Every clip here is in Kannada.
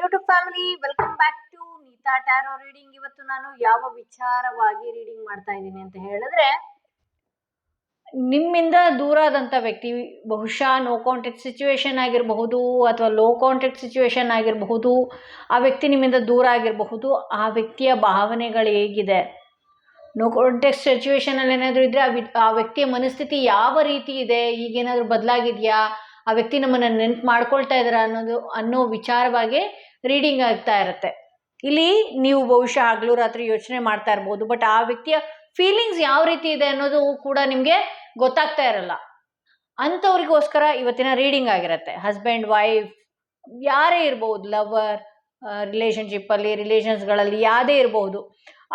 YouTube family, welcome back to Neeta tarot reading. ಇವತ್ತು ನಾನು ಯಾವ ವಿಚಾರವಾಗಿ ರೀಡಿಂಗ್ ಮಾಡ್ತಾ ಇದ್ದೀನಿ ಅಂತ ಹೇಳಿದ್ರೆ, ನಿಮ್ಮಿಂದ ದೂರ ಆದಂಥ ವ್ಯಕ್ತಿ ಬಹುಶಃ ನೋ ಕಾಂಟ್ಯಾಕ್ಟ್ ಸಿಚುವೇಶನ್ ಆಗಿರಬಹುದು ಅಥವಾ ಲೋ ಕಾಂಟ್ಯಾಕ್ಟ್ ಸಿಚುವೇಶನ್ ಆಗಿರಬಹುದು. ಆ ವ್ಯಕ್ತಿ ನಿಮ್ಮಿಂದ ದೂರ ಆಗಿರಬಹುದು. ಆ ವ್ಯಕ್ತಿಯ ಭಾವನೆಗಳು ಹೇಗಿದೆ, ನೋ ಕಾಂಟ್ಯಾಕ್ಟ್ ಸಿಚುವೇಶನಲ್ಲಿ ಏನಾದರೂ ಇದ್ದರೆ ಆ ವ್ಯಕ್ತಿಯ ಮನಸ್ಥಿತಿ ಯಾವ ರೀತಿ ಇದೆ, ಈಗೇನಾದರೂ ಬದಲಾಗಿದೆಯಾ, ಆ ವ್ಯಕ್ತಿ ನಮ್ಮನ್ನು ನೆನ್ಪು ಮಾಡ್ಕೊಳ್ತಾ ಇದ್ದಾರೆ ಅನ್ನೋ ವಿಚಾರವಾಗಿ ರೀಡಿಂಗ್ ಆಗ್ತಾ ಇರುತ್ತೆ. ಇಲ್ಲಿ ನೀವು ಬಹುಶಃ ಹಗಲು ರಾತ್ರಿ ಯೋಚನೆ ಮಾಡ್ತಾ ಇರ್ಬೋದು, ಬಟ್ ಆ ವ್ಯಕ್ತಿಯ ಫೀಲಿಂಗ್ಸ್ ಯಾವ ರೀತಿ ಇದೆ ಅನ್ನೋದು ಕೂಡ ನಿಮಗೆ ಗೊತ್ತಾಗ್ತಾ ಇರಲ್ಲ. ಅಂಥವ್ರಿಗೋಸ್ಕರ ಇವತ್ತಿನ ರೀಡಿಂಗ್ ಆಗಿರುತ್ತೆ. ಹಸ್ಬೆಂಡ್, ವೈಫ್, ಯಾರೇ ಇರ್ಬೋದು, ಲವರ್, ರಿಲೇಷನ್ಶಿಪ್ಪಲ್ಲಿ, ರಿಲೇಷನ್ಸ್ಗಳಲ್ಲಿ ಯಾವುದೇ ಇರಬಹುದು,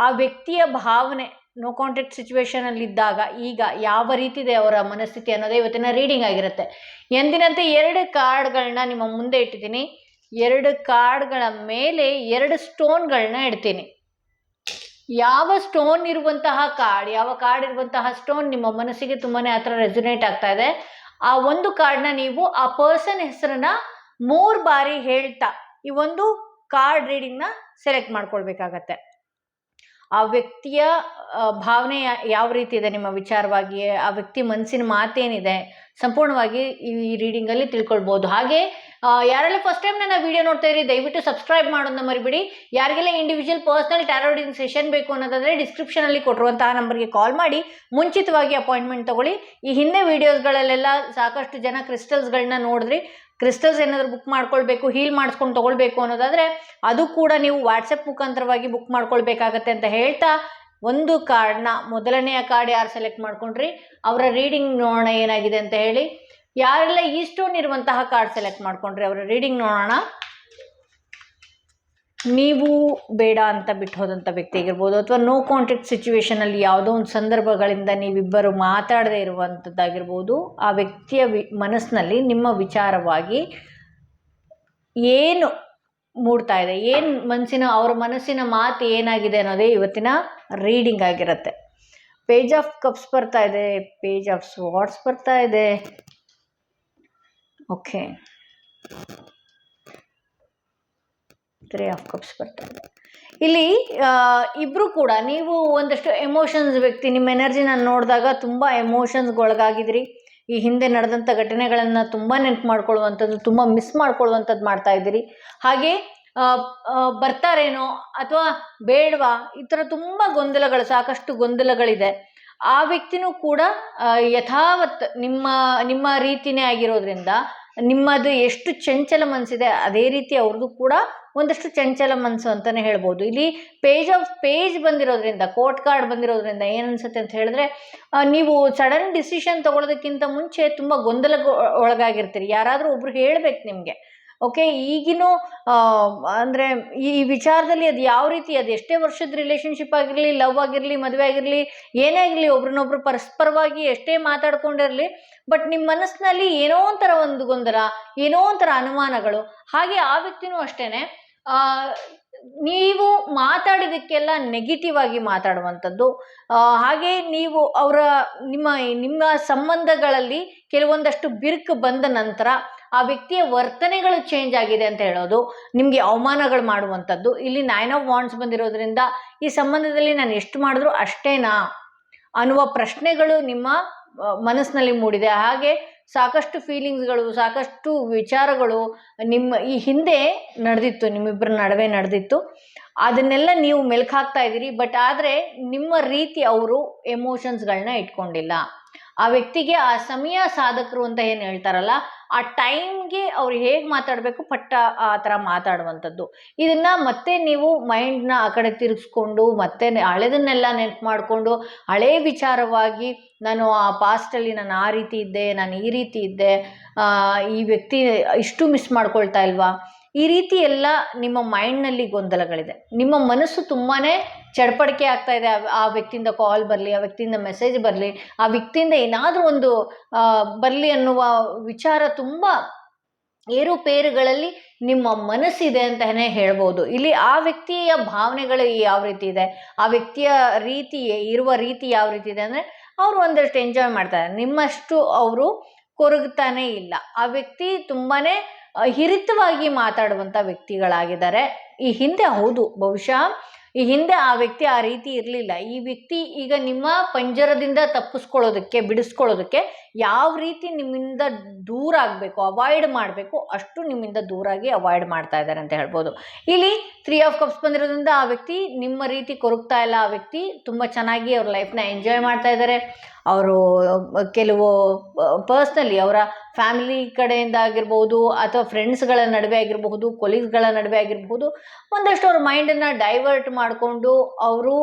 ಆ ವ್ಯಕ್ತಿಯ ಭಾವನೆ ನೋ ಕಾಂಟ್ಯಾಕ್ಟ್ ಸಿಚುವೇಶನಲ್ಲಿ ಇದ್ದಾಗ ಈಗ ಯಾವ ರೀತಿ ಇದೆ ಅವರ ಮನಸ್ಥಿತಿ ಅನ್ನೋದೇ ಇವತ್ತಿನ ರೀಡಿಂಗ್ ಆಗಿರುತ್ತೆ. ಎಂದಿನಂತೆ 2 ಕಾರ್ಡ್ಗಳನ್ನ ನಿಮ್ಮ ಮುಂದೆ ಇಟ್ಟಿದ್ದೀನಿ. 2 ಕಾರ್ಡ್ಗಳ ಮೇಲೆ 2 ಸ್ಟೋನ್ಗಳನ್ನ ಇಡ್ತೀನಿ. ಯಾವ ಸ್ಟೋನ್ ಇರುವಂತಹ ಕಾರ್ಡ್, ಯಾವ ಕಾರ್ಡ್ ಇರುವಂತಹ ಸ್ಟೋನ್ ನಿಮ್ಮ ಮನಸ್ಸಿಗೆ ತುಂಬಾ ಹತ್ರ ರೆಸೊನೇಟ್ ಆಗ್ತಾ ಇದೆ, ಆ ಒಂದು ಕಾರ್ಡ್ನ ನೀವು ಆ ಪರ್ಸನ್ ಹೆಸರನ್ನ 3 ಬಾರಿ ಹೇಳ್ತಾ ಈ ಒಂದು ಕಾರ್ಡ್ ರೀಡಿಂಗ್ನ ಸೆಲೆಕ್ಟ್ ಮಾಡ್ಕೊಳ್ಬೇಕಾಗತ್ತೆ. ಆ ವ್ಯಕ್ತಿಯ ಭಾವನೆ ಯಾವ ರೀತಿ ಇದೆ ನಿಮ್ಮ ವಿಚಾರವಾಗಿ, ಆ ವ್ಯಕ್ತಿ ಮನಸ್ಸಿನ ಮಾತೇನಿದೆ ಸಂಪೂರ್ಣವಾಗಿ ಈ ರೀಡಿಂಗಲ್ಲಿ ತಿಳ್ಕೊಳ್ಬೋದು. ಹಾಗೆ ಯಾರೆಲ್ಲ ಫಸ್ಟ್ ಟೈಮ್ ನನ್ನ ವಿಡಿಯೋ ನೋಡ್ತಾ ಇರಿ, ದಯವಿಟ್ಟು ಸಬ್ಸ್ಕ್ರೈಬ್ ಮಾಡೋದನ್ನ ಮರಿಬೇಡಿ. ಯಾರಿಗೆಲ್ಲ individual personal tarot reading session ಬೇಕು ಅನ್ನೋದಾದರೆ ಡಿಸ್ಕ್ರಿಪ್ಷನಲ್ಲಿ ಕೊಟ್ಟಿರುವಂತಹ ನಂಬರ್ಗೆ ಕಾಲ್ ಮಾಡಿ ಮುಂಚಿತವಾಗಿ ಅಪಾಯಿಂಟ್ಮೆಂಟ್ ತಗೊಳ್ಳಿ. ಈ ಹಿಂದೆ ವಿಡಿಯೋಸ್ಗಳಲ್ಲೆಲ್ಲ ಸಾಕಷ್ಟು ಜನ ಕ್ರಿಸ್ಟಲ್ಸ್ಗಳನ್ನ ನೋಡಿದ್ರಿ. ಕ್ರಿಸ್ಟಲ್ಸ್ ಏನಾದರೂ ಬುಕ್ ಮಾಡ್ಕೊಳ್ಬೇಕು, ಹೀಲ್ ಮಾಡಿಸ್ಕೊಂಡು ತೊಗೊಳ್ಬೇಕು ಅನ್ನೋದಾದರೆ ಅದು ಕೂಡ ನೀವು ವಾಟ್ಸಪ್ ಮುಖಾಂತರವಾಗಿ ಬುಕ್ ಮಾಡ್ಕೊಳ್ಬೇಕಾಗತ್ತೆ ಅಂತ ಹೇಳ್ತಾ, ಒಂದು ಕಾರ್ಡ್ನ, ಮೊದಲನೆಯ ಕಾರ್ಡ್ ಯಾರು ಸೆಲೆಕ್ಟ್ ಮಾಡ್ಕೊಂಡ್ರಿ ಅವರ ರೀಡಿಂಗ್ ನೋಡೋಣ ಏನಾಗಿದೆ ಅಂತ ಹೇಳಿ. ಯಾರೆಲ್ಲ ಈ ಸ್ಟೋನ್ ಇರುವಂತಹ ಕಾರ್ಡ್ ಸೆಲೆಕ್ಟ್ ಮಾಡ್ಕೊಂಡ್ರಿ ಅವರ ರೀಡಿಂಗ್ ನೋಡೋಣ. ನೀವು ಬೇಡ ಅಂತ ಬಿಟ್ಟು ಹೋದಂಥ ವ್ಯಕ್ತಿ ಆಗಿರ್ಬೋದು, ಅಥವಾ ನೋ ಕಾಂಟ್ಯಾಕ್ಟ್ ಸಿಚುವೇಶನಲ್ಲಿ ಯಾವುದೋ ಒಂದು ಸಂದರ್ಭಗಳಿಂದ ನೀವಿಬ್ಬರು ಮಾತಾಡದೇ ಇರುವಂಥದ್ದಾಗಿರ್ಬೋದು. ಆ ವ್ಯಕ್ತಿಯ ಮನಸ್ಸಿನಲ್ಲಿ ನಿಮ್ಮ ವಿಚಾರವಾಗಿ ಏನು ಮೂಡ್ತಾ ಇದೆ, ಅವರ ಮನಸ್ಸಿನ ಮಾತು ಏನಾಗಿದೆ ಅನ್ನೋದೇ ಇವತ್ತಿನ ರೀಡಿಂಗ್ ಆಗಿರುತ್ತೆ. ಪೇಜ್ ಆಫ್ ಕಪ್ಸ್ ಬರ್ತಾ ಇದೆ, ಪೇಜ್ ಆಫ್ ಸ್ವಾರ್ಡ್ಸ್ ಬರ್ತಾ ಇದೆ. ಓಕೆ, 3 ಆಫ್ ಕಪ್ಸ್ ಬರ್ತಾ ಇದೆ. ಇಲ್ಲಿ ಇಬ್ಬರು ಕೂಡ ನೀವು ಒಂದಷ್ಟು ಎಮೋಷನ್ಸ್ ವ್ಯಕ್ತಿ, ನಿಮ್ಮ ಎನರ್ಜಿನ ನೋಡಿದಾಗ ತುಂಬ ಎಮೋಷನ್ಸ್ಗೊಳಗಾಗಿದ್ರಿ. ಈ ಹಿಂದೆ ನಡೆದಂಥ ಘಟನೆಗಳನ್ನು ತುಂಬ ನೆನಪು ಮಾಡ್ಕೊಳ್ಳುವಂಥದ್ದು, ತುಂಬ ಮಿಸ್ ಮಾಡ್ಕೊಳ್ಳುವಂಥದ್ದು ಮಾಡ್ತಾ ಇದ್ದೀರಿ. ಹಾಗೆ ಬರ್ತಾರೇನೋ ಅಥವಾ ಬೇಡವಾ, ಈ ಥರ ತುಂಬ ಸಾಕಷ್ಟು ಗೊಂದಲಗಳಿದೆ. ಆ ವ್ಯಕ್ತಿನೂ ಕೂಡ ಯಥಾವತ್ ನಿಮ್ಮ ರೀತಿಯೇ ಆಗಿರೋದ್ರಿಂದ ನಿಮ್ಮದು ಎಷ್ಟು ಚಂಚಲ ಮನಸ್ಸಿದೆ ಅದೇ ರೀತಿ ಅವ್ರದ್ದು ಕೂಡ ಒಂದಷ್ಟು ಚಂಚಲ ಮನಸ್ಸು ಅಂತಲೇ ಹೇಳ್ಬೋದು. ಇಲ್ಲಿ ಪೇಜ್ ಬಂದಿರೋದ್ರಿಂದ, ಕೋರ್ಟ್ ಕಾರ್ಡ್ ಬಂದಿರೋದ್ರಿಂದ ಏನನ್ಸುತ್ತೆ ಅಂತ ಹೇಳಿದ್ರೆ, ನೀವು ಸಡನ್ ಡಿಸಿಷನ್ ತಗೊಳ್ಳೋದಕ್ಕಿಂತ ಮುಂಚೆ ತುಂಬ ಒಳಗಾಗಿರ್ತೀರಿ. ಯಾರಾದರೂ ಒಬ್ರು ಹೇಳ್ಬೇಕು ನಿಮಗೆ. ಓಕೆ, ಈಗಿನೂ ಅಂದರೆ ಈ ವಿಚಾರದಲ್ಲಿ ಅದು ಯಾವ ರೀತಿ, ಅದು ಎಷ್ಟೇ ವರ್ಷದ ರಿಲೇಷನ್ಶಿಪ್ ಆಗಿರಲಿ, ಲವ್ ಆಗಿರಲಿ, ಮದುವೆ ಆಗಿರಲಿ, ಏನೇ ಆಗಿರಲಿ, ಒಬ್ರನ್ನೊಬ್ರು ಪರಸ್ಪರವಾಗಿ ಎಷ್ಟೇ ಮಾತಾಡ್ಕೊಂಡಿರಲಿ, ಬಟ್ ನಿಮ್ಮ ಮನಸ್ಸಿನಲ್ಲಿ ಏನೋ ಒಂಥರ ಒಂದು ಗೊಂದಲ, ಏನೋ ಒಂಥರ ಅನುಮಾನಗಳು. ಹಾಗೆ ಆ ವ್ಯಕ್ತಿನೂ ಅಷ್ಟೇ, ನೀವು ಮಾತಾಡಿದಕ್ಕೆಲ್ಲ ನೆಗೆಟಿವ್ ಆಗಿ ಮಾತಾಡುವಂಥದ್ದು. ಹಾಗೆ ನೀವು ನಿಮ್ಮ ಸಂಬಂಧಗಳಲ್ಲಿ ಕೆಲವೊಂದಷ್ಟು ಬಿರುಕು ಬಂದ ನಂತರ ಆ ವ್ಯಕ್ತಿಯ ವರ್ತನೆಗಳು ಚೇಂಜ್ ಆಗಿದೆ ಅಂತ ಹೇಳೋದು, ನಿಮಗೆ ಅವಮಾನಗಳು ಮಾಡುವಂಥದ್ದು. ಇಲ್ಲಿ 9 ಆಫ್ ವಾಂಡ್ಸ್ ಬಂದಿರೋದ್ರಿಂದ ಈ ಸಂಬಂಧದಲ್ಲಿ ನಾನು ಎಷ್ಟು ಮಾಡಿದ್ರು ಅಷ್ಟೇನಾ ಅನ್ನುವ ಪ್ರಶ್ನೆಗಳು ನಿಮ್ಮ ಮನಸ್ಸಿನಲ್ಲಿ ಮೂಡಿದೆ. ಹಾಗೆ ಸಾಕಷ್ಟು ಫೀಲಿಂಗ್ಸ್ಗಳು, ಸಾಕಷ್ಟು ವಿಚಾರಗಳು ಈ ಹಿಂದೆ ನಡೆದಿತ್ತು, ನಿಮ್ಮಿಬ್ಬರ ನಡುವೆ ನಡೆದಿತ್ತು. ಅದನ್ನೆಲ್ಲ ನೀವು ಮೆಲ್ಕು ಹಾಕ್ತಾ ಇದ್ದೀರಿ. ಬಟ್ ಆದರೆ ನಿಮ್ಮ ರೀತಿ ಅವರು ಎಮೋಷನ್ಸ್ಗಳನ್ನ ಇಟ್ಕೊಂಡಿಲ್ಲ. ಆ ವ್ಯಕ್ತಿಗೆ ಆ ಸಮಯ ಸಾಧಕರು ಅಂತ ಏನು ಹೇಳ್ತಾರಲ್ಲ, ಆ ಟೈಮ್ಗೆ ಅವ್ರು ಹೇಗೆ ಮಾತಾಡಬೇಕು ಪಟ್ಟ ಆ ಥರ ಮಾತಾಡುವಂಥದ್ದು. ಇದನ್ನು ಮತ್ತೆ ನೀವು ಮೈಂಡ್ನ ಆ ಕಡೆ ತಿರುಗಿಸ್ಕೊಂಡು ಮತ್ತೆ ಹಳೆದನ್ನೆಲ್ಲ ನೆನಪು ಮಾಡಿಕೊಂಡು ಹಳೇ ವಿಚಾರವಾಗಿ, ನಾನು ಆ ಪಾಸ್ಟಲ್ಲಿ ನಾನು ಆ ರೀತಿ ಇದ್ದೆ, ನಾನು ಈ ರೀತಿ ಇದ್ದೆ, ಈ ವ್ಯಕ್ತಿ ಇಷ್ಟು ಮಿಸ್ ಮಾಡ್ಕೊಳ್ತಾ ಇಲ್ವಾ, ಈ ರೀತಿ ಎಲ್ಲ ನಿಮ್ಮ ಮೈಂಡ್ನಲ್ಲಿ ಗೊಂದಲಗಳಿದೆ. ನಿಮ್ಮ ಮನಸ್ಸು ತುಂಬಾ ಚಡಪಡಿಕೆ ಆಗ್ತಾ ಇದೆ. ಆ ವ್ಯಕ್ತಿಯಿಂದ ಕಾಲ್ ಬರಲಿ, ಆ ವ್ಯಕ್ತಿಯಿಂದ ಮೆಸೇಜ್ ಬರಲಿ, ಆ ವ್ಯಕ್ತಿಯಿಂದ ಏನಾದರೂ ಒಂದು ಬರಲಿ ಅನ್ನುವ ವಿಚಾರ ತುಂಬ ಏರುಪೇರುಗಳಲ್ಲಿ ನಿಮ್ಮ ಮನಸ್ಸಿದೆ ಅಂತಲೇ ಹೇಳ್ಬೋದು. ಇಲ್ಲಿ ಆ ವ್ಯಕ್ತಿಯ ಭಾವನೆಗಳು ಯಾವ ರೀತಿ ಇದೆ, ಆ ವ್ಯಕ್ತಿಯ ಇರುವ ರೀತಿ ಯಾವ ರೀತಿ ಇದೆ ಅಂದರೆ, ಅವರು ಒಂದಷ್ಟು ಎಂಜಾಯ್ ಮಾಡ್ತಾರೆ, ನಿಮ್ಮಷ್ಟು ಅವರು ಕೊರಗ್ತಾನೆ ಇಲ್ಲ. ಆ ವ್ಯಕ್ತಿ ತುಂಬಾ ಹಿರಿತವಾಗಿ ಮಾತಾಡುವಂಥ ವ್ಯಕ್ತಿಗಳಾಗಿದ್ದಾರೆ. ಈ ಹಿಂದೆ ಹೌದು, ಬಹುಶಃ ಈ ಹಿಂದೆ ಆ ವ್ಯಕ್ತಿ ಆ ರೀತಿ ಇರಲಿಲ್ಲ. ಈ ವ್ಯಕ್ತಿ ಈಗ ನಿಮ್ಮ ಪಂಜರದಿಂದ ತಪ್ಪಿಸ್ಕೊಳ್ಳೋದಕ್ಕೆ, ಬಿಡಿಸ್ಕೊಳ್ಳೋದಕ್ಕೆ ಯಾವ ರೀತಿ ನಿಮ್ಮಿಂದ ದೂರ ಆಗಬೇಕು, ಅವಾಯ್ಡ್ ಮಾಡಬೇಕು, ಅಷ್ಟು ನಿಮ್ಮಿಂದ ದೂರಾಗಿ ಅವಾಯ್ಡ್ ಮಾಡ್ತಾ ಇದ್ದಾರೆ ಅಂತ ಹೇಳ್ಬೋದು. ಇಲ್ಲಿ 3 ಆಫ್ ಕಪ್ಸ್ ಬಂದಿರೋದ್ರಿಂದ ಆ ವ್ಯಕ್ತಿ ನಿಮ್ಮ ರೀತಿ ಕೊರಗ್ತಾ ಇಲ್ಲ. ಆ ವ್ಯಕ್ತಿ ತುಂಬ ಚೆನ್ನಾಗಿ ಅವ್ರ ಲೈಫ್ನ ಎಂಜಾಯ್ ಮಾಡ್ತಾ ಇದ್ದಾರೆ. ಅವರು ಕೆಲವು ಪರ್ಸ್ನಲಿ ಅವರ ಫ್ಯಾಮಿಲಿ ಕಡೆಯಿಂದ ಆಗಿರ್ಬೋದು, ಅಥವಾ ಫ್ರೆಂಡ್ಸ್ಗಳ ನಡುವೆ ಆಗಿರಬಹುದು, ಕೊಲೀಗ್ಸ್ಗಳ ನಡುವೆ ಆಗಿರಬಹುದು, ಒಂದಷ್ಟು ಅವ್ರ ಮೈಂಡನ್ನು ಡೈವರ್ಟ್ ಮಾಡಿಕೊಂಡು ಅವರು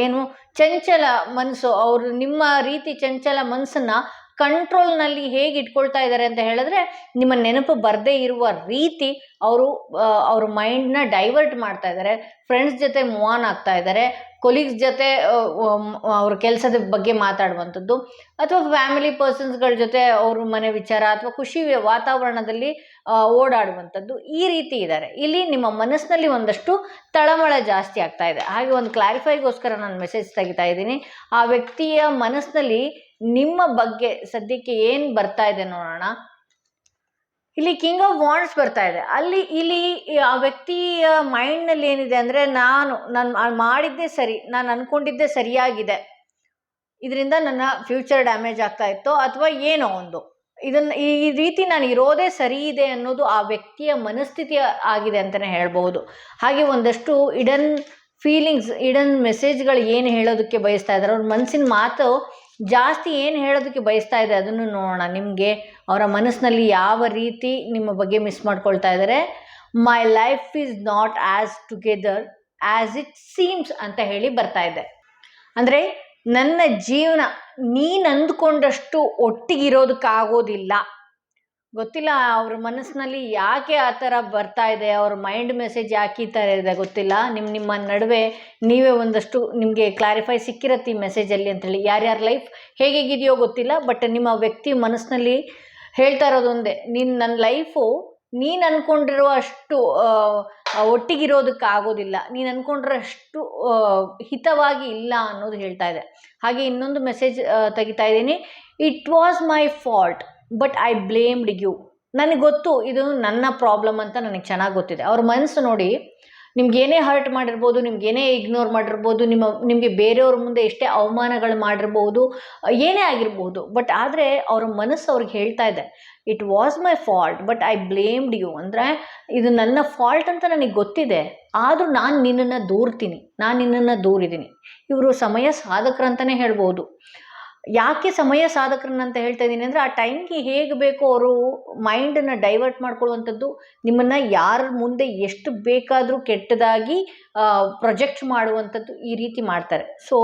ಏನು ಚಂಚಲ ಮನಸ್ಸು, ಅವರು ನಿಮ್ಮ ರೀತಿ ಚಂಚಲ ಮನಸ್ಸನ್ನು ಕಂಟ್ರೋಲ್ನಲ್ಲಿ ಹೇಗೆ ಇಟ್ಕೊಳ್ತಾ ಇದ್ದಾರೆ ಅಂತ ಹೇಳಿದ್ರೆ, ನಿಮ್ಮ ನೆನಪು ಬರದೇ ಇರುವ ರೀತಿ ಅವರು ಅವ್ರ ಮೈಂಡ್ನ ಡೈವರ್ಟ್ ಮಾಡ್ತಾ ಇದ್ದಾರೆ. ಫ್ರೆಂಡ್ಸ್ ಜೊತೆ ಮೂವ್ ಆನ್ ಆಗ್ತಾ ಇದ್ದಾರೆ, ಕೊಲೀಗ್ಸ್ ಜೊತೆ ಅವ್ರ ಕೆಲಸದ ಬಗ್ಗೆ ಮಾತಾಡುವಂಥದ್ದು, ಅಥವಾ ಫ್ಯಾಮಿಲಿ ಪರ್ಸನ್ಸ್ಗಳ ಜೊತೆ ಅವ್ರ ಮನೆ ವಿಚಾರ ಅಥವಾ ಖುಷಿ ವಾತಾವರಣದಲ್ಲಿ ಓಡಾಡುವಂಥದ್ದು, ಈ ರೀತಿ ಇದ್ದಾರೆ. ಇಲ್ಲಿ ನಿಮ್ಮ ಮನಸ್ಸಿನಲ್ಲಿ ಒಂದಷ್ಟು ತಳಮಳ ಜಾಸ್ತಿ ಆಗ್ತಾ ಇದೆ. ಹಾಗೆ ಒಂದು ಕ್ಲಾರಿಫೈಗೋಸ್ಕರ ನಾನು ಮೆಸೇಜ್ ತೆಗಿತಾ ಇದ್ದೀನಿ. ಆ ವ್ಯಕ್ತಿಯ ಮನಸ್ಸಿನಲ್ಲಿ ನಿಮ್ಮ ಬಗ್ಗೆ ಸದ್ಯಕ್ಕೆ ಏನು ಬರ್ತಾ ಇದೆ ನೋಡೋಣ. ಇಲ್ಲಿ ಕಿಂಗ್ ಆಫ್ ವಾಂಡ್ಸ್ ಬರ್ತಾ ಇದೆ. ಇಲ್ಲಿ ಆ ವ್ಯಕ್ತಿಯ ಮೈಂಡ್ನಲ್ಲಿ ಏನಿದೆ ಅಂದರೆ, ನಾನು ಮಾಡಿದ್ದೇ ಸರಿ, ನಾನು ಅಂದ್ಕೊಂಡಿದ್ದೇ ಸರಿಯಾಗಿದೆ, ಇದರಿಂದ ನನ್ನ ಫ್ಯೂಚರ್ ಡ್ಯಾಮೇಜ್ ಆಗ್ತಾ ಇತ್ತು, ಅಥವಾ ಏನೋ ಒಂದು ಈ ರೀತಿ ನಾನು ಇರೋದೇ ಸರಿ ಇದೆ ಅನ್ನೋದು ಆ ವ್ಯಕ್ತಿಯ ಮನಸ್ಥಿತಿ ಆಗಿದೆ ಅಂತಲೇ ಹೇಳ್ಬೋದು. ಹಾಗೆ ಒಂದಷ್ಟು ಇಡನ್ ಫೀಲಿಂಗ್ಸ್, ಇಡನ್ ಮೆಸೇಜ್ಗಳು ಏನು ಹೇಳೋದಕ್ಕೆ ಬಯಸ್ತಾ ಇದ್ದಾರೆ, ಅವ್ರ ಮನಸ್ಸಿನ ಮಾತು ಜಾಸ್ತಿ ಏನು ಹೇಳೋದಕ್ಕೆ ಬಯಸ್ತಾ ಇದೆ ಅದನ್ನು ನೋಡೋಣ. ನಿಮಗೆ ಅವರ ಮನಸ್ಸಿನಲ್ಲಿ ಯಾವ ರೀತಿ ನಿಮ್ಮ ಬಗ್ಗೆ ಮಿಸ್ ಮಾಡ್ಕೊಳ್ತಾ ಇದ್ದಾರೆ. My life is not as together as it seems ಅಂತ ಹೇಳಿ ಬರ್ತಾ ಇದೆ. ಅಂದರೆ ನನ್ನ ಜೀವನ ನೀನು ಅಂದ್ಕೊಂಡಷ್ಟು ಒಟ್ಟಿಗಿರೋದಕ್ಕಾಗೋದಿಲ್ಲ. ಗೊತ್ತಿಲ್ಲ ಅವ್ರ ಮನಸ್ಸಿನಲ್ಲಿ ಯಾಕೆ ಆ ಥರ ಬರ್ತಾ ಇದೆ, ಅವ್ರ ಮೈಂಡ್ ಮೆಸೇಜ್ ಯಾಕೆ ಈ ಥರ ಇದೆ ಗೊತ್ತಿಲ್ಲ. ನಿಮ್ಮ ನಡುವೆ ನೀವೇ ಒಂದಷ್ಟು ನಿಮಗೆ ಕ್ಲಾರಿಫೈ ಸಿಕ್ಕಿರತ್ತೆ ಈ ಮೆಸೇಜಲ್ಲಿ ಅಂತೇಳಿ. ಯಾರ್ಯಾರ ಲೈಫ್ ಹೇಗಿದೆಯೋ ಗೊತ್ತಿಲ್ಲ, ಬಟ್ ನಿಮ್ಮ ವ್ಯಕ್ತಿ ಮನಸ್ಸಿನಲ್ಲಿ ಹೇಳ್ತಾ ಇರೋದು ಒಂದೇ, ನನ್ನ ಲೈಫು ನೀನು ಅಂದ್ಕೊಂಡಿರೋ ಅಷ್ಟು ಒಟ್ಟಿಗಿರೋದಕ್ಕಾಗೋದಿಲ್ಲ, ನೀನು ಅಂದ್ಕೊಂಡ್ರಷ್ಟು ಹಿತವಾಗಿ ಇಲ್ಲ ಅನ್ನೋದು ಹೇಳ್ತಾ ಇದೆ. ಹಾಗೆ ಇನ್ನೊಂದು ಮೆಸೇಜ್ ತೆಗಿತಾ ಇದ್ದೀನಿ. It was my fault but I blamed you. ನನಗೆ ಗೊತ್ತು ಇದು ನನ್ನ ಪ್ರಾಬ್ಲಮ್ ಅಂತ ನನಗೆ ಚೆನ್ನಾಗಿ ಗೊತ್ತಿದೆ. ಅವ್ರ ಮನಸ್ಸು ನೋಡಿ, ನಿಮ್ಗೇನೇ ಹರ್ಟ್ ಮಾಡಿರ್ಬೋದು, ನಿಮ್ಗೇನೇ ಇಗ್ನೋರ್ ಮಾಡಿರ್ಬೋದು, ನಿಮಗೆ ಬೇರೆಯವ್ರ ಮುಂದೆ ಎಷ್ಟೇ ಅವಮಾನಗಳು ಮಾಡಿರ್ಬೋದು, ಏನೇ ಆಗಿರ್ಬೋದು, ಬಟ್ ಆದರೆ ಅವ್ರ ಮನಸ್ಸು ಅವ್ರಿಗೆ ಹೇಳ್ತಾ ಇದೆ, it was my fault but I blamed you. ಅಂದರೆ ಇದು ನನ್ನ ಫಾಲ್ಟ್ ಅಂತ ನನಗೆ ಗೊತ್ತಿದೆ, ಆದರೂ ನಾನು ನಿನ್ನನ್ನು ದೂರ್ತೀನಿ, ನಾನು ನಿನ್ನನ್ನು ದೂರಿದ್ದೀನಿ. ಇವರು ಸಮಯ ಸಾಧಕರಂತಲೇ ಹೇಳ್ಬೋದು. ಯಾಕೆ ಸಮಯ ಸಾಧಕರನ್ನಂತ ಹೇಳ್ತಾ ಇದ್ದೀನಿ ಅಂದರೆ, ಆ ಟೈಮ್ಗೆ ಹೇಗೆ ಬೇಕೋ ಅವರು ಮೈಂಡನ್ನು ಡೈವರ್ಟ್ ಮಾಡ್ಕೊಳ್ಳುವಂಥದ್ದು, ನಿಮ್ಮನ್ನು ಯಾರ ಮುಂದೆ ಎಷ್ಟು ಬೇಕಾದರೂ ಕೆಟ್ಟದಾಗಿ ಪ್ರೊಜೆಕ್ಟ್ ಮಾಡುವಂಥದ್ದು, ಈ ರೀತಿ ಮಾಡ್ತಾರೆ. ಸೊ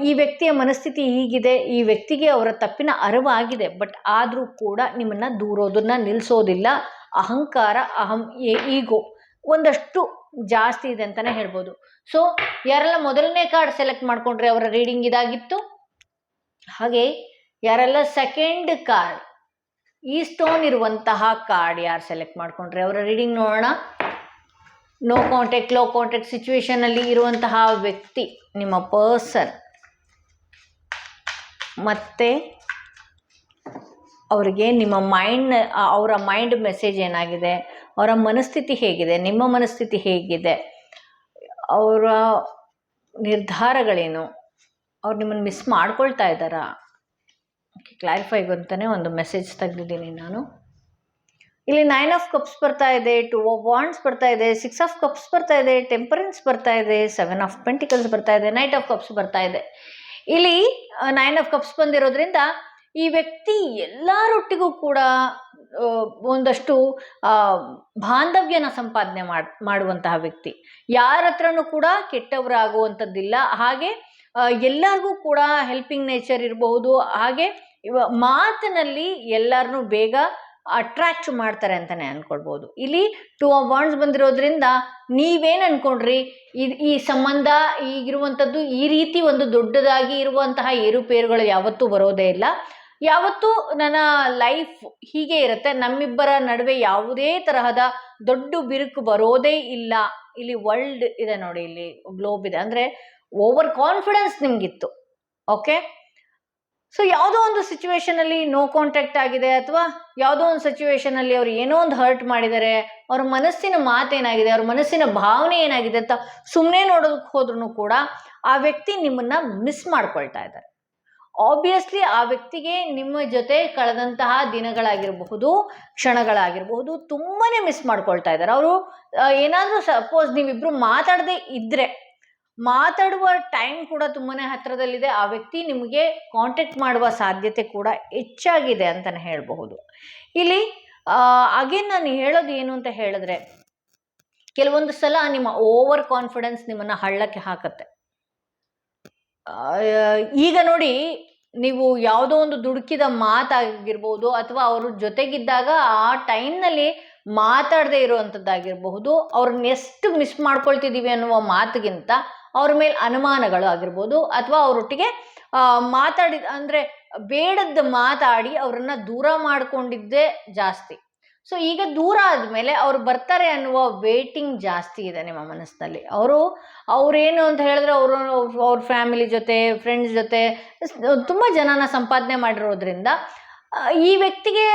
ಈ ವ್ಯಕ್ತಿಯ ಮನಸ್ಥಿತಿ ಹೀಗಿದೆ, ಈ ವ್ಯಕ್ತಿಗೆ ಅವರ ತಪ್ಪಿನ ಅರಿವಾಗಿದೆ, ಬಟ್ ಆದರೂ ಕೂಡ ನಿಮ್ಮನ್ನು ದೂರೋದನ್ನು ನಿಲ್ಲಿಸೋದಿಲ್ಲ. ಅಹಂಕಾರ, ಈಗೋ ಒಂದಷ್ಟು ಜಾಸ್ತಿ ಇದೆ ಅಂತಲೇ ಹೇಳ್ಬೋದು. ಸೊ ಯಾರೆಲ್ಲ ಮೊದಲನೇ ಕಾರ್ಡ್ ಸೆಲೆಕ್ಟ್ ಮಾಡಿಕೊಂಡ್ರೆ ಅವರ ರೀಡಿಂಗ್ ಇದಾಗಿತ್ತು. ಹಾಗೆ ಯಾರೆಲ್ಲ ಸೆಕೆಂಡ್ ಕಾರ್ಡ್, ಈ ಸ್ಟೋನ್ ಇರುವಂತಹ ಕಾರ್ಡ್ ಯಾರು ಸೆಲೆಕ್ಟ್ ಮಾಡಿಕೊಂಡ್ರೆ ಅವರ ರೀಡಿಂಗ್ ನೋಡೋಣ. ನೋ ಕಾಂಟ್ಯಾಕ್ಟ್, ಲೋ ಕಾಂಟ್ಯಾಕ್ಟ್ ಸಿಚುವೇಶನಲ್ಲಿ ಇರುವಂತಹ ವ್ಯಕ್ತಿ ನಿಮ್ಮ ಪರ್ಸನ್, ಮತ್ತು ಅವರಿಗೆ ನಿಮ್ಮ ಅವರ ಮೈಂಡ್ ಮೆಸೇಜ್ ಏನಾಗಿದೆ, ಅವರ ಮನಸ್ಥಿತಿ ಹೇಗಿದೆ, ನಿಮ್ಮ ಮನಸ್ಥಿತಿ ಹೇಗಿದೆ, ಅವರ ನಿರ್ಧಾರಗಳೇನು, ಅವ್ರು ನಿಮ್ಮನ್ನು ಮಿಸ್ ಮಾಡ್ಕೊಳ್ತಾ ಇದ್ದಾರಾ. ಕ್ಲಾರಿಫೈಗೆ ಅಂತಲೇ ಒಂದು ಮೆಸೇಜ್ ತೆಗೆದಿದ್ದೀನಿ ನಾನು. ಇಲ್ಲಿ 9 ಆಫ್ ಕಪ್ಸ್ ಬರ್ತಾ ಇದೆ, 2 ಆಫ್ ವಾಂಡ್ಸ್ ಬರ್ತಾ ಇದೆ, 6 ಆಫ್ ಕಪ್ಸ್ ಬರ್ತಾ ಇದೆ, ಟೆಂಪರೆನ್ಸ್ ಬರ್ತಾ ಇದೆ, 7 ಆಫ್ ಪೆಂಟಿಕಲ್ಸ್ ಬರ್ತಾ ಇದೆ, ನೈಟ್ ಆಫ್ ಕಪ್ಸ್ ಬರ್ತಾ ಇದೆ. ಇಲ್ಲಿ 9 ಆಫ್ ಕಪ್ಸ್ ಬಂದಿರೋದ್ರಿಂದ ಈ ವ್ಯಕ್ತಿ ಎಲ್ಲರೊಟ್ಟಿಗೂ ಕೂಡ ಒಂದಷ್ಟು ಬಾಂಧವ್ಯನ ಸಂಪಾದನೆ ಮಾಡುವಂತಹ ವ್ಯಕ್ತಿ. ಯಾರ ಹತ್ರನೂ ಕೂಡ ಕೆಟ್ಟವರಾಗುವಂಥದ್ದಿಲ್ಲ. ಹಾಗೆ ಎಲ್ಲರಿಗೂ ಕೂಡ ಹೆಲ್ಪಿಂಗ್ ನೇಚರ್ ಇರಬಹುದು. ಹಾಗೆ ಮಾತಿನಲ್ಲಿ ಎಲ್ಲರನ್ನೂ ಬೇಗ ಅಟ್ರಾಕ್ಟ್ ಮಾಡ್ತಾರೆ ಅಂತಲೇ ಅಂದ್ಕೊಳ್ಬೋದು. ಇಲ್ಲಿ 2 ಆಫ್ ವಾಂಡ್ಸ್ ಬಂದಿರೋದ್ರಿಂದ ನೀವೇನು ಅಂದ್ಕೊಂಡ್ರಿ, ಈ ಸಂಬಂಧ ಈಗಿರುವಂಥದ್ದು ಈ ರೀತಿ ಒಂದು ದೊಡ್ಡದಾಗಿ ಇರುವಂತಹ ಏರುಪೇರುಗಳು ಯಾವತ್ತೂ ಬರೋದೇ ಇಲ್ಲ. ಯಾವತ್ತೂ ನನ್ನ ಲೈಫ್ ಹೀಗೆ ಇರುತ್ತೆ, ನಮ್ಮಿಬ್ಬರ ನಡುವೆ ಯಾವುದೇ ತರಹದ ದೊಡ್ಡ ಬಿರುಕು ಬರೋದೇ ಇಲ್ಲ. ಇಲ್ಲಿ ವರ್ಲ್ಡ್ ಇದೆ ನೋಡಿ, ಇಲ್ಲಿ ಗ್ಲೋಬ್ ಇದೆ, ಅಂದರೆ ಓವರ್ ಕಾನ್ಫಿಡೆನ್ಸ್ ನಿಮಗಿತ್ತು. ಓಕೆ, ಸೊ ಯಾವುದೋ ಒಂದು ಸಿಚುವೇಶನಲ್ಲಿ ನೋ ಕಾಂಟ್ಯಾಕ್ಟ್ ಆಗಿದೆ, ಅಥವಾ ಯಾವುದೋ ಒಂದು ಸಿಚುವೇಶನಲ್ಲಿ ಅವ್ರು ಏನೋ ಒಂದು ಹರ್ಟ್ ಮಾಡಿದ್ದಾರೆ, ಅವ್ರ ಮನಸ್ಸಿನ ಮಾತೇನಾಗಿದೆ, ಅವ್ರ ಮನಸ್ಸಿನ ಭಾವನೆ ಏನಾಗಿದೆ ಅಂತ ಸುಮ್ಮನೆ ನೋಡೋದಕ್ಕೆ ಹೋದ್ರೂ ಕೂಡ ಆ ವ್ಯಕ್ತಿ ನಿಮ್ಮನ್ನ ಮಿಸ್ ಮಾಡ್ಕೊಳ್ತಾ ಇದ್ದಾರೆ. ಆಬ್ವಿಯಸ್ಲಿ ಆ ವ್ಯಕ್ತಿಗೆ ನಿಮ್ಮ ಜೊತೆ ಕಳೆದಂತಹ ದಿನಗಳಾಗಿರಬಹುದು, ಕ್ಷಣಗಳಾಗಿರಬಹುದು ತುಂಬಾನೇ ಮಿಸ್ ಮಾಡ್ಕೊಳ್ತಾ ಇದ್ದಾರೆ. ಅವರು ಏನಾದರೂ ಸಪೋಸ್ ನೀವಿಬ್ರು ಮಾತಾಡದೆ ಇದ್ರೆ, ಮಾತಾಡುವ ಟೈಮ್ ಕೂಡ ತುಂಬಾನೇ ಹತ್ರದಲ್ಲಿದೆ, ಆ ವ್ಯಕ್ತಿ ನಿಮಗೆ ಕಾಂಟ್ಯಾಕ್ಟ್ ಮಾಡುವ ಸಾಧ್ಯತೆ ಕೂಡ ಹೆಚ್ಚಾಗಿದೆ ಅಂತಲೇ ಹೇಳಬಹುದು. ಇಲ್ಲಿ ಅಗೇನ್ ನಾನು ಹೇಳೋದು ಏನು ಅಂತ ಹೇಳಿದ್ರೆ, ಕೆಲವೊಂದು ಸಲ ನಿಮ್ಮ ಓವರ್ ಕಾನ್ಫಿಡೆನ್ಸ್ ನಿಮ್ಮನ್ನ ಹಳ್ಳಕ್ಕೆ ಹಾಕತ್ತೆ. ಈಗ ನೋಡಿ, ನೀವು ಯಾವುದೋ ಒಂದು ದುಡುಕಿದ ಮಾತಾಗಿರ್ಬೋದು, ಅಥವಾ ಅವ್ರ ಜೊತೆಗಿದ್ದಾಗ ಆ ಟೈಮ್ನಲ್ಲಿ ಮಾತಾಡದೇ ಇರುವಂಥದ್ದಾಗಿರಬಹುದು, ಅವ್ರನ್ನ ಎಷ್ಟು ಮಿಸ್ ಮಾಡ್ಕೊಳ್ತಿದ್ದೀವಿ ಅನ್ನುವ ಮಾತಿಗಿಂತ ಅವ್ರ ಮೇಲೆ ಅನುಮಾನಗಳು ಆಗಿರ್ಬೋದು, ಅಥವಾ ಅವರೊಟ್ಟಿಗೆ ಅಂದರೆ ಬೇಡದ ಮಾತಾಡಿ ಅವರನ್ನ ದೂರ ಮಾಡ್ಕೊಂಡಿದ್ದೇ ಜಾಸ್ತಿ. ಸೊ ಈಗ ದೂರ ಆದಮೇಲೆ ಅವ್ರು ಬರ್ತಾರೆ ಅನ್ನುವ ವೇಟಿಂಗ್ ಜಾಸ್ತಿ ಇದೆ ನಿಮ್ಮ ಮನಸ್ಸಿನಲ್ಲಿ. ಅವ್ರೇನು ಅಂತ ಹೇಳಿದ್ರೆ, ಅವ್ರ ಫ್ಯಾಮಿಲಿ ಜೊತೆ, ಫ್ರೆಂಡ್ಸ್ ಜೊತೆ ತುಂಬ ಜನನ ಸಂಪಾದನೆ ಮಾಡಿರೋದ್ರಿಂದ ಈ ವ್ಯಕ್ತಿಗೆ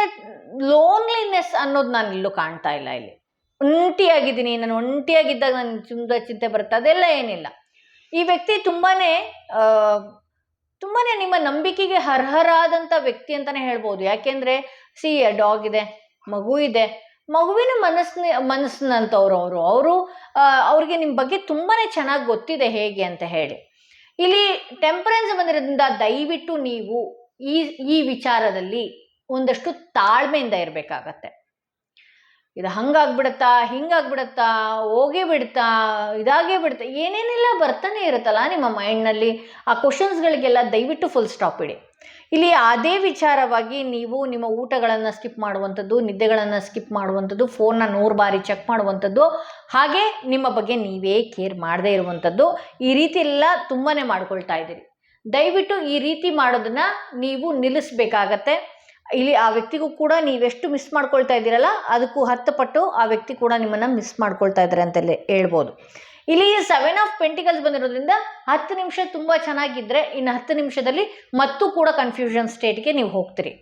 ಲೋನ್ಲಿನೆಸ್ ಅನ್ನೋದು ನಾನು ಎಲ್ಲೂ ಕಾಣ್ತಾ ಇಲ್ಲ. ಇಲ್ಲಿ ಒಂಟಿಯಾಗಿದ್ದೀನಿ, ನಾನು ಒಂಟಿಯಾಗಿದ್ದಾಗ ನನಗೆ ತುಂಬ ಚಿಂತೆ ಬರುತ್ತೆ, ಅದೆಲ್ಲ ಏನಿಲ್ಲ. ಈ ವ್ಯಕ್ತಿ ತುಂಬಾನೇ ನಿಮ್ಮ ನಂಬಿಕೆಗೆ ಅರ್ಹರಾದಂಥ ವ್ಯಕ್ತಿ ಅಂತಲೇ ಹೇಳ್ಬೋದು. ಯಾಕೆಂದರೆ ಡಾಗ್ ಇದೆ, ಮಗು ಇದೆ, ಮಗುವಿನ ಮನಸ್ಸಿನಂಥವ್ರು ಅವ್ರಿಗೆ ನಿಮ್ಮ ಬಗ್ಗೆ ತುಂಬಾನೇ ಚೆನ್ನಾಗಿ ಗೊತ್ತಿದೆ ಹೇಗೆ ಅಂತ ಹೇಳಿ. ಇಲ್ಲಿ ಟೆಂಪರೆನ್ಸ್ ಬಂದಿರೋದ್ರಿಂದ ದಯವಿಟ್ಟು ನೀವು ಈ ವಿಚಾರದಲ್ಲಿ ಒಂದಷ್ಟು ತಾಳ್ಮೆಯಿಂದ ಇರಬೇಕಾಗತ್ತೆ. ಇದು ಹಂಗಾಗ್ಬಿಡತ್ತಾ, ಹಿಂಗಾಗ್ಬಿಡತ್ತಾ, ಹೋಗೇ ಬಿಡ್ತಾ, ಇದಾಗೇ ಬಿಡುತ್ತಾ, ಏನೇನೆಲ್ಲ ಬರ್ತಾನೆ ಇರುತ್ತಲ್ಲ ನಿಮ್ಮ ಮೈಂಡ್ನಲ್ಲಿ, ಆ ಕ್ವಶನ್ಸ್ಗಳಿಗೆಲ್ಲ ದಯವಿಟ್ಟು ಫುಲ್ ಸ್ಟಾಪ್ ಇಡಿ. ಇಲ್ಲಿ ಅದೇ ವಿಚಾರವಾಗಿ ನೀವು ನಿಮ್ಮ ಊಟಗಳನ್ನು ಸ್ಕಿಪ್ ಮಾಡುವಂಥದ್ದು, ನಿದ್ದೆಗಳನ್ನು ಸ್ಕಿಪ್ ಮಾಡುವಂಥದ್ದು, ಫೋನ್ನ 100 ಬಾರಿ ಚೆಕ್ ಮಾಡುವಂಥದ್ದು, ಹಾಗೆ ನಿಮ್ಮ ಬಗ್ಗೆ ನೀವೇ ಕೇರ್ ಮಾಡದೇ ಇರುವಂಥದ್ದು, ಈ ರೀತಿ ಎಲ್ಲ ತುಂಬಾ ಮಾಡ್ಕೊಳ್ತಾ ಇದ್ದೀರಿ. ದಯವಿಟ್ಟು ಈ ರೀತಿ ಮಾಡೋದನ್ನು ನೀವು ನಿಲ್ಲಿಸಬೇಕಾಗತ್ತೆ. ಇಲ್ಲಿ ಆ ವ್ಯಕ್ತಿಗೂ ಕೂಡ ನೀವೆಷ್ಟು ಮಿಸ್ ಮಾಡ್ಕೊಳ್ತಾ ಇದ್ದೀರಲ್ಲ, ಅದಕ್ಕೂ 10 ಪಟ್ಟು ಆ ವ್ಯಕ್ತಿ ಕೂಡ ನಿಮ್ಮನ್ನು ಮಿಸ್ ಮಾಡ್ಕೊಳ್ತಾ ಇದ್ದಾರೆ ಅಂತಲೇ ಹೇಳ್ಬೋದು. ಇಲ್ಲಿ 7 ಆಫ್ ಪೆಂಟಿಕಲ್ಸ್ ಬಂದಿರೋದ್ರಿಂದ 10 ನಿಮಿಷ ತುಂಬ ಚೆನ್ನಾಗಿದ್ದರೆ ಇನ್ನು 10 ನಿಮಿಷದಲ್ಲಿ ಮತ್ತೂ ಕೂಡ ಕನ್ಫ್ಯೂಷನ್ ಸ್ಟೇಟ್ಗೆ ನೀವು ಹೋಗ್ತೀರಿ.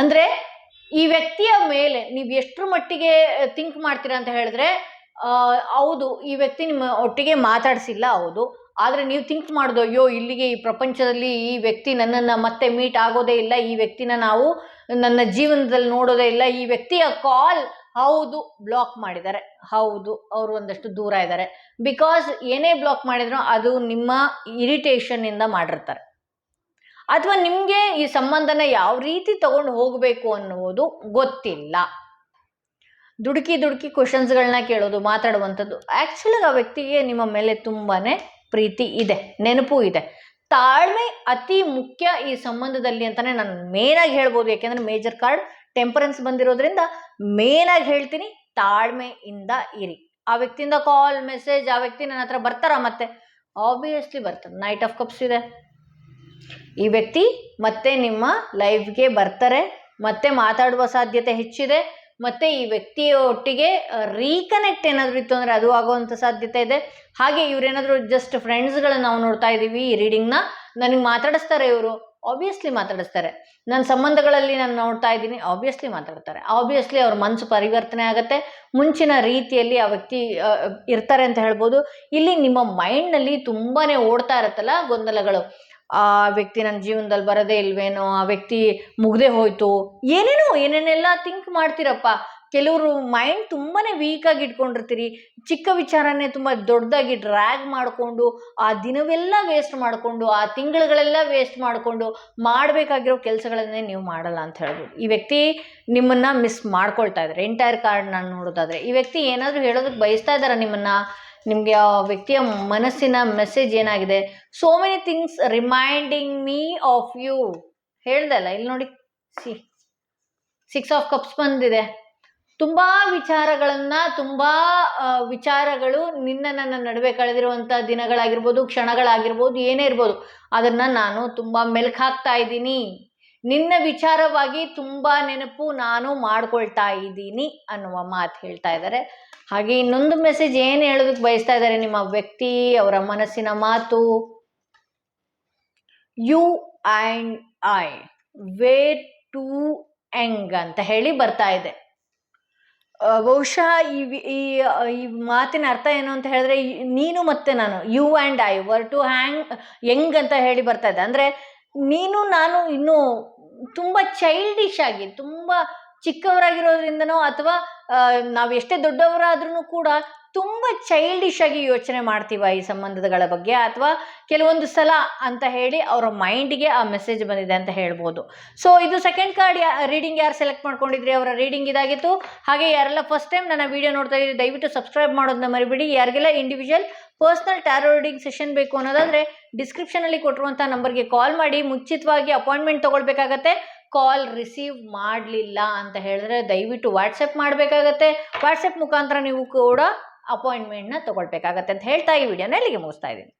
ಅಂದರೆ ಈ ವ್ಯಕ್ತಿಯ ಮೇಲೆ ನೀವು ಎಷ್ಟರ ಮಟ್ಟಿಗೆ ಥಿಂಕ್ ಮಾಡ್ತೀರಾ ಅಂತ ಹೇಳಿದ್ರೆ, ಹೌದು ಈ ವ್ಯಕ್ತಿ ನಿಮ್ಮ ಒಟ್ಟಿಗೆ ಮಾತಾಡಿಸಿಲ್ಲ, ಹೌದು, ಆದರೆ ನೀವು ಥಿಂಕ್ ಮಾಡೋದು, ಅಯ್ಯೋ ಇಲ್ಲಿಗೆ ಈ ಪ್ರಪಂಚದಲ್ಲಿ ಈ ವ್ಯಕ್ತಿ ನನ್ನನ್ನು ಮತ್ತೆ ಮೀಟ್ ಆಗೋದೇ ಇಲ್ಲ, ಈ ವ್ಯಕ್ತಿನ ನಾವು ನನ್ನ ಜೀವನದಲ್ಲಿ ನೋಡೋದೇ ಇಲ್ಲ, ಈ ವ್ಯಕ್ತಿಯ ಕಾಲ್ ಹೌದು ಬ್ಲಾಕ್ ಮಾಡಿದ್ದಾರೆ, ಹೌದು ಅವರು ಒಂದಷ್ಟು ದೂರ ಇದ್ದಾರೆ. ಬಿಕಾಸ್ ಏನೇ ಬ್ಲಾಕ್ ಮಾಡಿದ್ರು ಅದು ನಿಮ್ಮ ಇರಿಟೇಷನ್ನಿಂದ ಮಾಡಿರ್ತಾರೆ, ಅಥವಾ ನಿಮಗೆ ಈ ಸಂಬಂಧನ ಯಾವ ರೀತಿ ತಗೊಂಡು ಹೋಗಬೇಕು ಅನ್ನುವುದು ಗೊತ್ತಿಲ್ಲ. ದುಡುಕಿ ಕ್ವಶನ್ಸ್ಗಳನ್ನ ಕೇಳೋದು, ಮಾತಾಡುವಂಥದ್ದು. ಆ್ಯಕ್ಚುಲಾಗಿ ಆ ವ್ಯಕ್ತಿಗೆ ನಿಮ್ಮ ಮೇಲೆ ತುಂಬಾ ಪ್ರೀತಿ ಇದೆ, ನೆನಪು ಇದೆ. ತಾಳ್ಮೆ ಅತಿ ಮುಖ್ಯ ಈ ಸಂಬಂಧದಲ್ಲಿ ಅಂತಲೇ ನಾನು ಮೇನಾಗಿ ಹೇಳ್ಬೋದು. ಯಾಕೆಂದರೆ ಮೇಜರ್ ಕಾರ್ಡ್ ಟೆಂಪರೆನ್ಸ್ ಬಂದಿರೋದ್ರಿಂದ ಮೇನಾಗಿ ಹೇಳ್ತೀನಿ, ತಾಳ್ಮೆಯಿಂದ ಇರಿ. ಆ ವ್ಯಕ್ತಿಯಿಂದ ಕಾಲ್, ಮೆಸೇಜ್, ಆ ವ್ಯಕ್ತಿ ನನ್ನ ಹತ್ರ ಬರ್ತಾರಾ? ಮತ್ತೆ ಆಬ್ವಿಯಸ್ಲಿ ಬರ್ತಾರೆ. ನೈಟ್ ಆಫ್ ಕಪ್ಸ್ ಇದೆ, ಈ ವ್ಯಕ್ತಿ ಮತ್ತೆ ನಿಮ್ಮ ಲೈಫ್ಗೆ ಬರ್ತಾರೆ, ಮತ್ತೆ ಮಾತಾಡುವ ಸಾಧ್ಯತೆ ಹೆಚ್ಚಿದೆ, ಮತ್ತು ಈ ವ್ಯಕ್ತಿಯ ಒಟ್ಟಿಗೆ ರೀಕನೆಕ್ಟ್ ಏನಾದರೂ ಇತ್ತು ಅಂದರೆ ಅದು ಆಗುವಂಥ ಸಾಧ್ಯತೆ ಇದೆ. ಹಾಗೆ ಇವರೇನಾದರೂ ಜಸ್ಟ್ ಫ್ರೆಂಡ್ಸ್ಗಳನ್ನ ನಾವು ನೋಡ್ತಾ ಇದ್ದೀವಿ ಈ ರೀಡಿಂಗ್ನ, ನನಗೆ ಮಾತಾಡಿಸ್ತಾರೆ ಇವರು, ಆಬ್ವಿಯಸ್ಲಿ ಮಾತಾಡಿಸ್ತಾರೆ. ನನ್ನ ಸಂಬಂಧಗಳಲ್ಲಿ ನಾನು ನೋಡ್ತಾ ಇದ್ದೀನಿ, ಆಬ್ವಿಯಸ್ಲಿ ಮಾತಾಡ್ತಾರೆ. ಆಬ್ವಿಯಸ್ಲಿ ಅವ್ರ ಮನಸ್ಸು ಪರಿವರ್ತನೆ ಆಗುತ್ತೆ, ಮುಂಚಿನ ರೀತಿಯಲ್ಲಿ ಆ ವ್ಯಕ್ತಿ ಇರ್ತಾರೆ ಅಂತ ಹೇಳ್ಬೋದು. ಇಲ್ಲಿ ನಿಮ್ಮ ಮೈಂಡ್ನಲ್ಲಿ ತುಂಬಾ ಓಡ್ತಾ ಇರುತ್ತಲ್ಲ ಗೊಂದಲಗಳು, ಆ ವ್ಯಕ್ತಿ ನನ್ನ ಜೀವನದಲ್ಲಿ ಬರೋದೇ ಇಲ್ವೇನೋ, ಆ ವ್ಯಕ್ತಿ ಮುಗ್ದೇ ಹೋಯ್ತು, ಏನೇನೆಲ್ಲ ಥಿಂಕ್ ಮಾಡ್ತೀರಪ್ಪ. ಕೆಲವರು ಮೈಂಡ್ ತುಂಬಾ ವೀಕಾಗಿ ಇಟ್ಕೊಂಡಿರ್ತೀರಿ, ಚಿಕ್ಕ ವಿಚಾರನೇ ತುಂಬ ದೊಡ್ಡದಾಗಿ ಡ್ರ್ಯಾಗ್ ಮಾಡಿಕೊಂಡು ಆ ದಿನವೆಲ್ಲ ವೇಸ್ಟ್ ಮಾಡಿಕೊಂಡು, ಆ ತಿಂಗಳುಗಳೆಲ್ಲ ವೇಸ್ಟ್ ಮಾಡಿಕೊಂಡು ಮಾಡಬೇಕಾಗಿರೋ ಕೆಲಸಗಳನ್ನೇ ನೀವು ಮಾಡಲ್ಲ ಅಂತ ಹೇಳ್ಬೋದು. ಈ ವ್ಯಕ್ತಿ ನಿಮ್ಮನ್ನು ಮಿಸ್ ಮಾಡ್ಕೊಳ್ತಾ ಇದ್ದಾರೆ. ಎಂಟೈರ್ ಕಾರ್ಡ್ ನಾನು ನೋಡೋದಾದರೆ ಈ ವ್ಯಕ್ತಿ ಏನಾದರೂ ಹೇಳೋದಕ್ಕೆ ಬಯಸ್ತಾ ಇದ್ದಾರೆ ನಿಮಗೆ ಆ ವ್ಯಕ್ತಿಯ ಮನಸ್ಸಿನ ಮೆಸೇಜ್ ಏನಾಗಿದೆ? So many things reminding me of you ಹೇಳ್ದೆ ಅಲ್ಲ, ಇಲ್ಲಿ ನೋಡಿ 6 ಆಫ್ ಕಪ್ಸ್ ಬಂದಿದೆ. ತುಂಬ ವಿಚಾರಗಳು ನನ್ನ ನಡುವೆ ಕಳೆದಿರುವಂಥ ದಿನಗಳಾಗಿರ್ಬೋದು, ಕ್ಷಣಗಳಾಗಿರ್ಬೋದು, ಏನೇ ಇರ್ಬೋದು, ಅದನ್ನು ನಾನು ತುಂಬ ಮೆಲ್ಕು ಹಾಕ್ತಾ ಇದ್ದೀನಿ. ನಿನ್ನ ವಿಚಾರವಾಗಿ ತುಂಬ ನೆನಪು ನಾನು ಮಾಡ್ಕೊಳ್ತಾ ಇದ್ದೀನಿ ಅನ್ನುವ ಮಾತು ಹೇಳ್ತಾ ಇದ್ದಾರೆ. ಹಾಗೆ ಇನ್ನೊಂದು ಮೆಸೇಜ್ ಏನು ಹೇಳೋದಕ್ಕೆ ಬಯಸ್ತಾ ಇದ್ದಾರೆ ನಿಮ್ಮ ವ್ಯಕ್ತಿ, ಅವರ ಮನಸ್ಸಿನ ಮಾತು, you and I were too young ಅಂತ ಹೇಳಿ ಬರ್ತಾ ಇದೆ. ಬಹುಶಃ ಈ ಮಾತಿನ ಅರ್ಥ ಏನು ಅಂತ ಹೇಳಿದ್ರೆ, ನೀನು ಮತ್ತೆ ನಾನು, you and I were too young ಅಂತ ಹೇಳಿ ಬರ್ತಾ ಇದೆ. ಅಂದರೆ ನೀನು ನಾನು ಇನ್ನೂ ತುಂಬ ಚೈಲ್ಡಿಶ್ ಆಗಿ, ತುಂಬ ಚಿಕ್ಕವರಾಗಿರೋದ್ರಿಂದನೋ ಅಥವಾ ನಾವು ಎಷ್ಟೇ ದೊಡ್ಡವರಾದ್ರೂ ಕೂಡ ತುಂಬ ಚೈಲ್ಡಿಶ್ ಆಗಿ ಯೋಚನೆ ಮಾಡ್ತೀವ ಈ ಸಂಬಂಧಗಳ ಬಗ್ಗೆ, ಅಥವಾ ಕೆಲವೊಂದು ಸಲ ಅಂತ ಹೇಳಿ ಅವರ ಮೈಂಡಿಗೆ ಆ ಮೆಸೇಜ್ ಬಂದಿದೆ ಅಂತ ಹೇಳ್ಬೋದು. ಸೊ ಇದು ಸೆಕೆಂಡ್ ಕಾರ್ಡ್ ರೀಡಿಂಗ್ ಯಾರು ಸೆಲೆಕ್ಟ್ ಮಾಡ್ಕೊಂಡಿದ್ರಿ ಅವರ ರೀಡಿಂಗ್ ಇದಾಗಿತ್ತು. ಹಾಗೆ ಯಾರೆಲ್ಲ ಫಸ್ಟ್ ಟೈಮ್ ನನ್ನ ವಿಡಿಯೋ ನೋಡ್ತಾ ಇದ್ದೀರಿ ದಯವಿಟ್ಟು ಸಬ್ಸ್ಕ್ರೈಬ್ ಮಾಡೋದನ್ನ ಮರಿಬೇಡಿ. ಯಾರಿಗೆಲ್ಲ individual personal tarot reading session ಬೇಕು ಅನ್ನೋದಾದರೆ ಡಿಸ್ಕ್ರಿಪ್ಷನಲ್ಲಿ ಕೊಟ್ಟಿರುವಂಥ ನಂಬರ್ಗೆ ಕಾಲ್ ಮಾಡಿ ಮುಂಚಿತವಾಗಿ ಅಪಾಯಿಂಟ್ಮೆಂಟ್ ತೊಗೊಳ್ಬೇಕಾಗತ್ತೆ. ಕಾಲ್ ರಿಸೀವ್ ಮಾಡಲಿಲ್ಲ ಅಂತ ಹೇಳಿದ್ರೆ ದಯವಿಟ್ಟು ವಾಟ್ಸಪ್ ಮಾಡಬೇಕಾಗತ್ತೆ. ವಾಟ್ಸಪ್ ಮುಖಾಂತರ ನೀವು ಕೂಡ ಅಪಾಯಿಂಟ್ಮೆಂಟ್ನ ತೊಗೊಳ್ಬೇಕಾಗತ್ತೆ ಅಂತ ಹೇಳ್ತಾ ಈ ವಿಡಿಯೋನ ಇಲ್ಲಿಗೆ ಮುಗಿಸ್ತಾ ಇದ್ದೀನಿ.